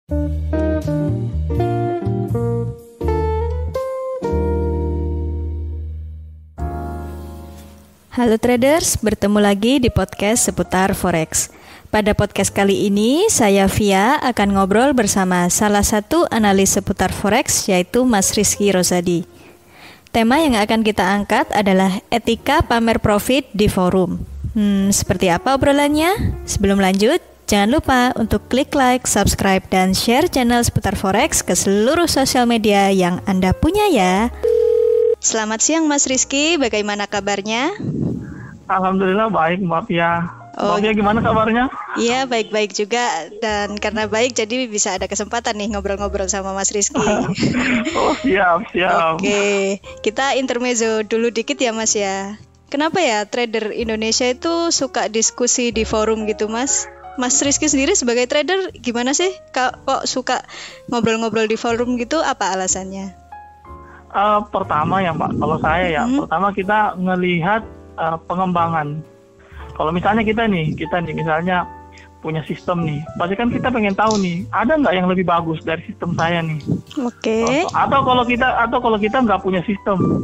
Halo traders, bertemu lagi di podcast seputar Forex. Pada podcast kali ini, saya Via akan ngobrol bersama salah satu analis seputar Forex, yaitu Mas Rizky Rosadi. Tema yang akan kita angkat adalah etika pamer profit di forum. Seperti apa obrolannya? Sebelum lanjut, jangan lupa untuk klik like, subscribe, dan share channel seputar Forex ke seluruh sosial media yang Anda punya ya. Selamat siang Mas Rizky, bagaimana kabarnya? Alhamdulillah baik Mbak Pia. Mbak Pia gimana kabarnya? Iya baik-baik juga, dan karena baik jadi bisa ada kesempatan nih ngobrol-ngobrol sama Mas Rizky. Oh siap. Oke, kita intermezzo dulu dikit ya Mas ya. Kenapa ya trader Indonesia itu suka diskusi di forum gitu Mas? Mas Rizky sendiri sebagai trader gimana sih? Kok suka ngobrol-ngobrol di forum gitu, apa alasannya? Pertama ya Mbak, kalau saya ya, pertama kita ngelihat pengembangan. Kalau misalnya kita nih misalnya punya sistem nih, pasti kan kita pengen tahu nih, ada nggak yang lebih bagus dari sistem saya nih? Oke. Atau kalau kita nggak punya sistem,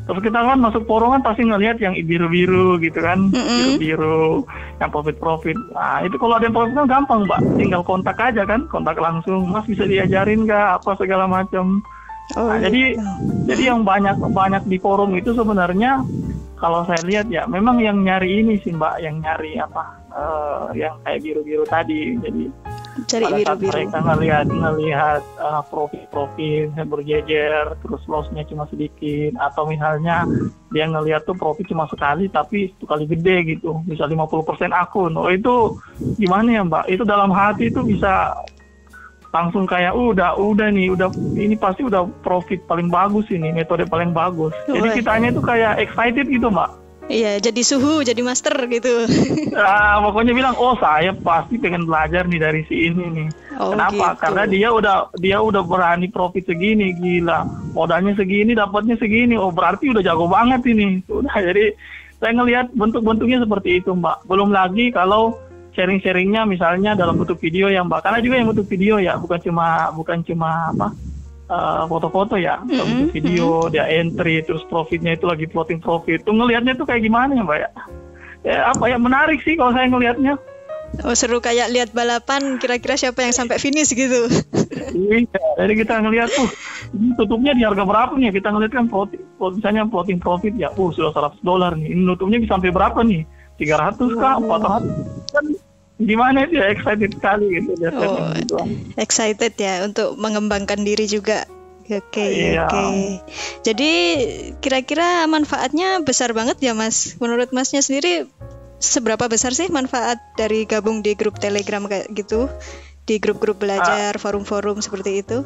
terus kita kan masuk forum kan pasti ngelihat yang biru-biru gitu kan, biru-biru, yang profit. Nah itu kalau ada yang profit kan gampang Mbak, tinggal kontak aja kan, kontak langsung, Mas bisa diajarin nggak apa segala macam. Nah, jadi yang banyak di forum itu sebenarnya kalau saya lihat ya memang yang nyari ini sih Mbak, yang nyari yang kayak biru-biru tadi. Jadi pada saat mereka ngelihat profit berjejer, terus lossnya cuma sedikit, atau misalnya dia ngelihat tuh profit cuma sekali tapi itu kali gede gitu, bisa 50% akun. Oh itu gimana ya Mbak? Itu dalam hati itu bisa langsung kayak udah ini pasti udah profit paling bagus, ini metode paling bagus. Jadi kitanya itu kayak excited gitu Mbak. Iya, jadi suhu, jadi master gitu. Pokoknya bilang, saya pasti pengen belajar nih dari si ini nih. Kenapa? Gitu. Karena dia udah berani profit segini, gila. Modalnya segini, dapatnya segini. Oh berarti udah jago banget ini. Udah, jadi saya ngelihat bentuk-bentuknya seperti itu Mbak. Belum lagi kalau sharing-sharingnya misalnya dalam bentuk video ya Mbak, karena juga yang bentuk video ya, bukan cuma foto-foto ya, dalam bentuk video dia entry, terus profitnya itu lagi plotting profit, tuh ngelihatnya tuh kayak gimana ya Mbak ya, menarik sih kalau saya ngelihatnya. Oh seru, kayak lihat balapan, kira-kira siapa yang sampai finish gitu. Iya, jadi kita ngelihat tuh ini tutupnya di harga berapa nih, kita ngelihat kan misalnya plotting profit ya, sudah $100 nih, ini nutupnya bisa sampai berapa nih, 300 kah, 400 kan. Gimana dia excited sekali gitu dia. Excited ya untuk mengembangkan diri juga. Oke. Jadi kira-kira manfaatnya besar banget ya Mas. Menurut Masnya sendiri seberapa besar sih manfaat dari gabung di grup Telegram kayak gitu, di grup-grup belajar, forum-forum seperti itu?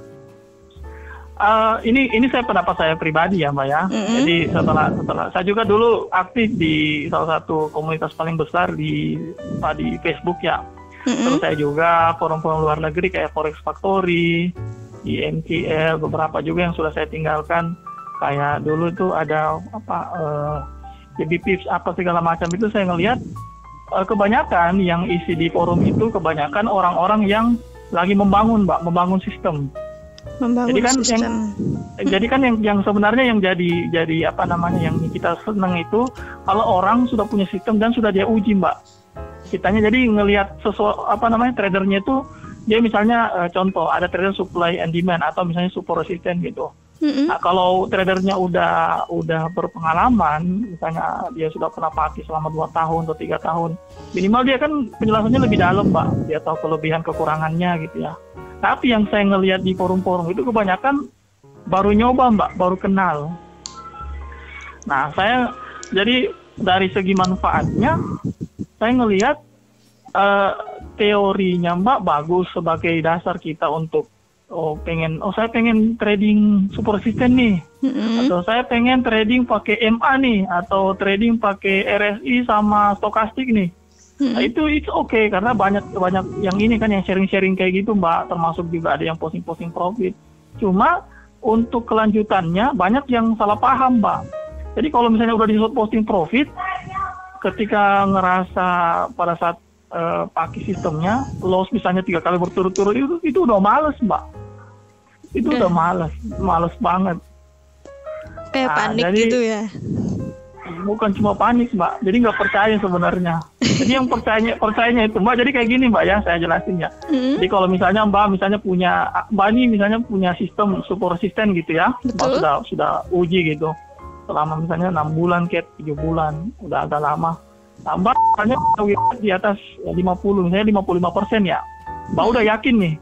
Ini saya pendapat saya pribadi ya Mbak ya. Jadi setelah saya juga dulu aktif di salah satu komunitas paling besar di Facebook ya. Terus saya juga forum-forum luar negeri kayak Forex Factory, di MTL, beberapa juga yang sudah saya tinggalkan. Kayak dulu tuh ada JB Pips apa segala macam itu, saya ngelihat kebanyakan yang isi di forum itu kebanyakan orang-orang yang lagi membangun sistem. Jadi kan yang sebenarnya yang jadi yang kita senang itu kalau orang sudah punya sistem dan sudah dia uji Mbak. Kitanya jadi ngelihat tradernya itu dia misalnya contoh ada trader supply and demand atau misalnya support resistance gitu. Nah, kalau tradernya udah berpengalaman, misalnya dia sudah pernah pakai selama 2 tahun atau 3 tahun, minimal dia kan penjelasannya lebih dalam Mbak. Dia tahu kelebihan kekurangannya gitu ya. Tapi yang saya ngelihat di forum-forum itu kebanyakan baru nyoba Mbak, baru kenal. Nah saya jadi dari segi manfaatnya, saya ngelihat teorinya Mbak bagus sebagai dasar kita untuk saya pengen trading super resisten nih, atau saya pengen trading pakai MA nih, atau trading pakai RSI sama stokastik nih. Nah, itu oke, karena banyak yang ini kan yang sharing kayak gitu Mbak, termasuk juga ada yang posting profit. Cuma untuk kelanjutannya banyak yang salah paham Mbak. Jadi kalau misalnya udah di posting profit, ketika ngerasa pada saat pakai sistemnya, loss misalnya 3 kali berturut-turut, itu udah males Mbak. Itu udah males banget. Kayak panik jadi, gitu ya. Bukan cuma panik Mbak, jadi nggak percaya sebenarnya. Jadi yang percayanya itu Mbak, jadi kayak gini Mbak ya, saya jelasin ya. Jadi kalau misalnya Mbak misalnya punya sistem super resisten gitu ya, Mbak sudah uji gitu selama misalnya 6 bulan, 7 bulan, udah agak lama. Nah, Mbak misalnya di atas 50, misalnya 55% ya, Mbak udah yakin nih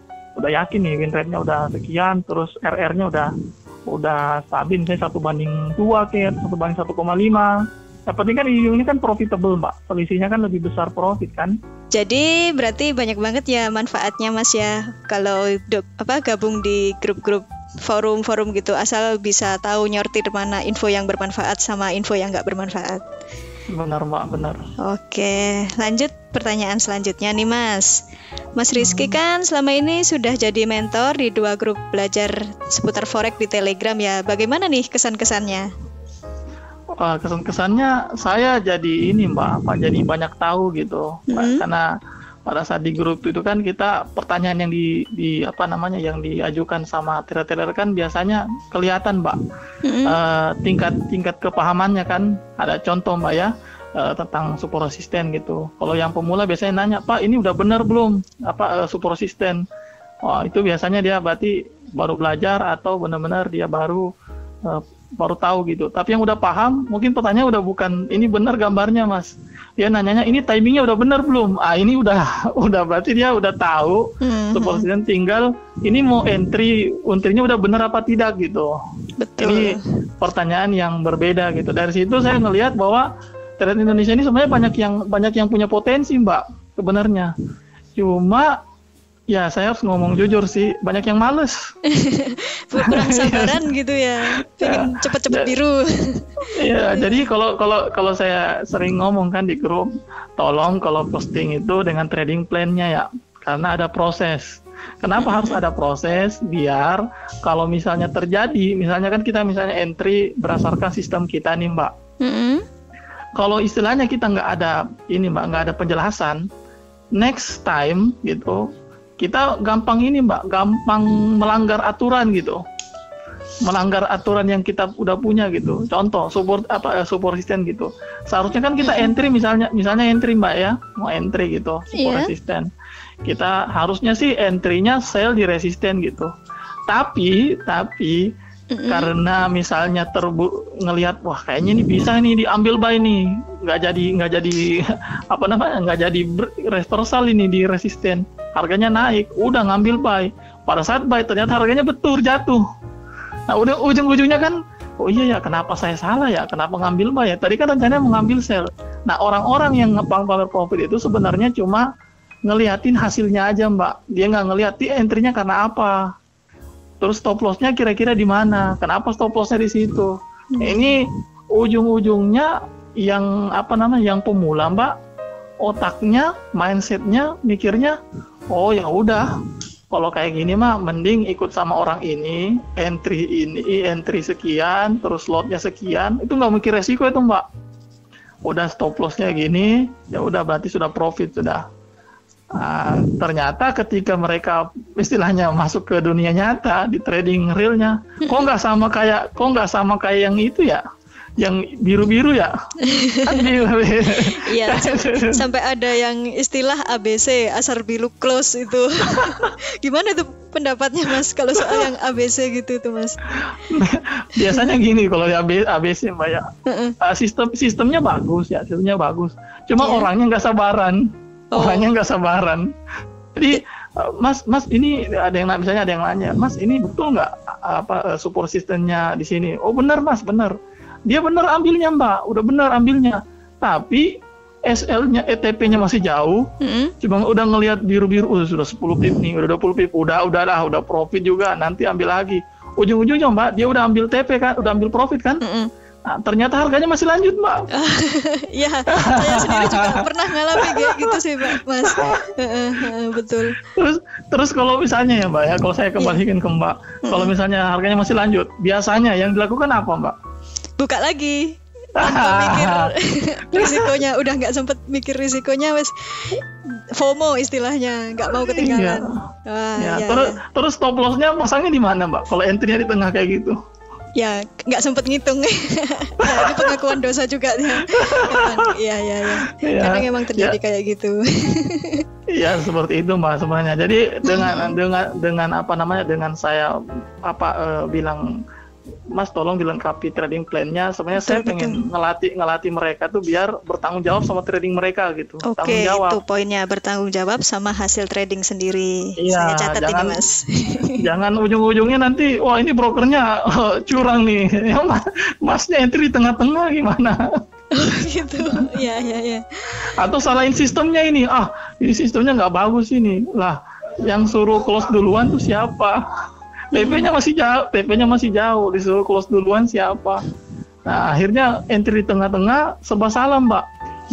win rate-nya udah sekian, terus RR-nya udah stabil, misalnya 1/2 kayak 1/1,5. Yang penting kan ini kan profitable Mbak, selisihnya kan lebih besar profit kan. Jadi berarti banyak banget ya manfaatnya Mas ya, kalau gabung di grup-grup forum-forum gitu, asal bisa tahu nyortir mana info yang bermanfaat sama info yang nggak bermanfaat. Benar Mbak, benar. Oke, lanjut pertanyaan selanjutnya nih Mas. Mas Rizky kan selama ini sudah jadi mentor di 2 grup belajar seputar forex di Telegram ya. Bagaimana nih kesan-kesannya? Kesan-kesannya saya jadi ini Mbak, jadi banyak tahu gitu. Karena pada saat di grup itu kan kita pertanyaan yang yang diajukan sama trader kan biasanya kelihatan Mbak. Tingkat kepahamannya kan, ada contoh Mbak ya, tentang super resisten gitu. Kalau yang pemula biasanya nanya, Pak ini udah benar belum super resisten? Itu biasanya dia berarti baru belajar atau benar-benar dia baru tahu gitu. Tapi yang udah paham mungkin pertanyaan udah bukan ini benar gambarnya Mas. Dia nanyanya ini timingnya udah benar belum? Ini udah berarti dia udah tahu. Super resisten, tinggal ini mau entry-nya udah benar apa tidak gitu. Betul. Ini pertanyaan yang berbeda gitu. Dari situ saya ngelihat bahwa trader Indonesia ini sebenarnya banyak yang punya potensi Mbak sebenarnya. Cuma ya saya harus ngomong jujur sih, banyak yang males. Kurang sabaran gitu ya, pengen cepet-cepet biru. Iya, jadi kalau saya sering ngomong kan di grup, tolong kalau posting itu dengan trading plan-nya ya, karena ada proses. Kenapa harus ada proses? Biar kalau misalnya terjadi, misalnya kan kita entry berdasarkan sistem kita nih Mbak. Kalau istilahnya kita nggak ada penjelasan, next time gitu, kita gampang melanggar aturan gitu. Melanggar aturan yang kita udah punya gitu. Contoh support resisten gitu. Seharusnya kan kita entry misalnya entry Mbak ya, mau entry gitu, support resisten. Kita harusnya sih entry-nya sell di resisten gitu. Tapi karena misalnya ngelihat wah kayaknya ini bisa nih diambil buy nih, nggak jadi reversal ini di resisten, harganya naik, udah ngambil buy. Pada saat buy ternyata harganya jatuh. Nah udah ujung-ujungnya kan, oh iya ya kenapa saya salah ya, kenapa ngambil buy ya, tadi kan rencananya mau ngambil sell. Nah orang-orang yang ngepang power profit itu sebenarnya cuma ngeliatin hasilnya aja Mbak, dia nggak ngeliat entry-nya karena apa. Terus stop loss-nya kira-kira di mana? Kenapa stop loss-nya di situ? Ini ujung-ujungnya yang pemula Mbak, otaknya, mindset-nya, mikirnya, oh ya udah, kalau kayak gini mah mending ikut sama orang ini, entry sekian, terus lot-nya sekian, itu nggak mikir resiko itu Mbak. Udah stop loss-nya gini, ya udah berarti sudah profit sudah. Ternyata ketika mereka istilahnya masuk ke dunia nyata di trading realnya, kok nggak sama kayak yang itu ya, yang biru-biru ya. Iya, sampai ada yang istilah ABC, asar biru close itu. Gimana tuh pendapatnya Mas kalau soal yang ABC gitu tuh Mas? Biasanya gini kalau di ABC Mbak ya, sistemnya bagus. Cuma orangnya nggak sabaran. Jadi Mas ini ada yang nanya, Mas ini betul nggak support sistemnya di sini? Oh benar Mas, benar. Dia benar ambilnya Mbak, udah benar ambilnya. Tapi SL-nya, ETP-nya masih jauh. Cuma udah ngelihat biru-biru, sudah 10 pip nih, udah 20 pip, udah profit juga, nanti ambil lagi. Ujung-ujungnya Mbak, dia udah ambil TP kan, udah ambil profit kan? Nah, ternyata harganya masih lanjut Mbak. Iya, saya sendiri juga pernah ngalamin kayak gitu sih Mas. Betul. Terus kalau misalnya ya Mbak ya, kalau saya kembalikan ke Mbak, kalau misalnya harganya masih lanjut, biasanya yang dilakukan apa Mbak? Buka lagi. tanpa mikir risikonya, udah nggak sempet mikir risikonya, wes FOMO istilahnya, nggak mau ketinggalan. Terus stop lossnya pasangnya di mana Mbak? Kalau entry-nya di tengah kayak gitu? Ya nggak sempet ngitung. Ya, ini pengakuan dosa juga ya. Iya. Kadang emang terjadi kayak gitu. Iya seperti itu Mbak sebenarnya. Jadi dengan apa namanya, dengan saya bilang, Mas tolong dilengkapi trading plan-nya. Sebenarnya saya pengen ngelatih mereka tuh biar bertanggung jawab sama trading mereka gitu. Oke, itu poinnya, bertanggung jawab sama hasil trading sendiri. Saya catat ini Mas. Jangan ujung-ujungnya nanti, wah ini brokernya curang nih. Ya, Masnya entry di tengah-tengah gimana? Gitu. Iya. Atau salahin sistemnya ini. Ini sistemnya nggak bagus ini. Lah, yang suruh close duluan tuh siapa? TP-nya masih jauh, disuruh close duluan siapa? Nah, akhirnya entry di tengah-tengah serba salah, Mbak.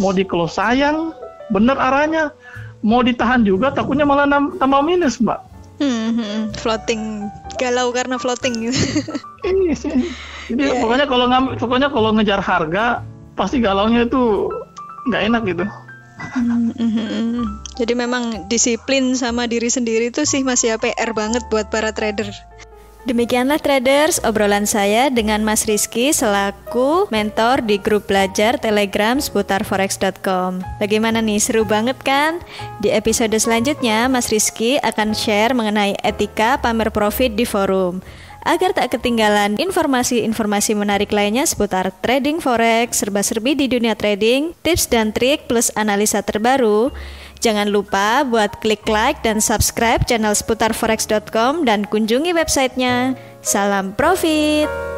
Mau di close sayang, bener arahnya. Mau ditahan juga, takutnya malah tambah minus, Mbak. Floating, galau karena floating gitu. Jadi pokoknya kalau ngejar harga, pasti galaunya itu nggak enak gitu. Jadi memang disiplin sama diri sendiri itu sih masih PR banget buat para trader. Demikianlah traders, obrolan saya dengan Mas Rizky selaku mentor di grup belajar Telegram seputar forex.com. Bagaimana nih, seru banget kan? Di episode selanjutnya Mas Rizky akan share mengenai etika pamer profit di forum. Agar tak ketinggalan informasi-informasi menarik lainnya seputar trading forex, serba-serbi di dunia trading, tips dan trik plus analisa terbaru, jangan lupa buat klik like dan subscribe channel seputar forex.com dan kunjungi websitenya. Salam profit!